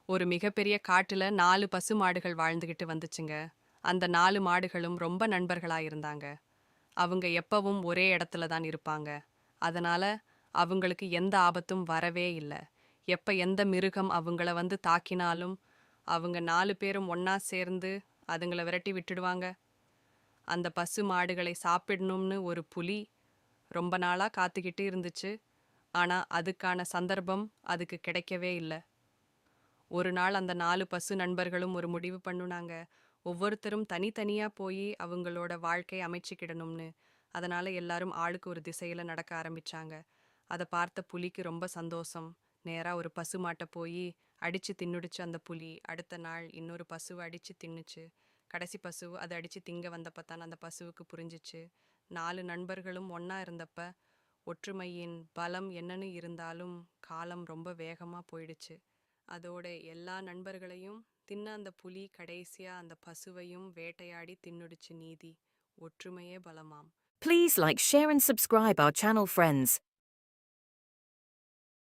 ஒரு மிகப்பெரிய காட்டுல 4 பசு மாடுகள் வாழ்ந்துகிட்டு வந்துச்சுங்க. அந்த 4 மாடுகளும் ரொம்ப நண்பர்களா இருந்தாங்க. அவங்க எப்பவும் ஒரே இடத்துல தான் இருப்பாங்க. அதனால அவங்களுக்கு எந்த ஆபத்தும் வரவே இல்ல. எப்ப எந்த மிருகம் அவங்கள வந்து தாக்கினாலும், அவங்க 4 பேரும் ஒண்ணா சேர்ந்து அதுங்கள விரட்டி விட்டுடுவாங்க. அந்த பசு மாடுகளை சாப்பிடணும்னு ஒரு புலி ரொம்ப நாளா காத்துக்கிட்டு இருந்துச்சு. ஆனா அதுக்கான சந்தர்ப்பம் அதுக்கு கிடைக்கவே இல்ல. ஒரு நாள் அந்த 4 பசு நண்பர்களும் ஒரு முடிவு பண்ணுனாங்க. ஒவ்வொருத்தரும் தனித்தனியா போயி அவங்களோட வாழ்க்கை அமைச்சுக்கிடணும்னு. அதனால எல்லாரும் ஆளுக்கு ஒரு திசையில நடக்க ஆரம்பிச்சாங்க. அத பார்த்த புலிக்கு ரொம்ப சந்தோஷம். நேரா ஒரு பசு மாட்ட போயி அடிச்சு தின்னுடுச்சு அந்த புலி. அடுத்த நாள் இன்னொரு பசுவ அடிச்சு தின்னுச்சு. கடைசி பசு அத அடிச்சு திங்க வந்தப்ப தான் அந்த பசுவுக்கு புரிஞ்சுச்சு. 4 நண்பர்களும் ஒண்ணா இருந்தப்ப, ஒற்றுமையின் பலம் என்னன்னு இருந்தாலும் காலம் ரொம்ப வேகமா போயிடுச்சு. அதோட எல்லா நண்பர்களையும் தின்ன அந்த புலி கடைசியா அந்த பசுவையும் வேட்டையாடி தின்னுடுச்சு நீதி. ஒற்றுமையே பலமாம். Please like, share and subscribe our channel friends.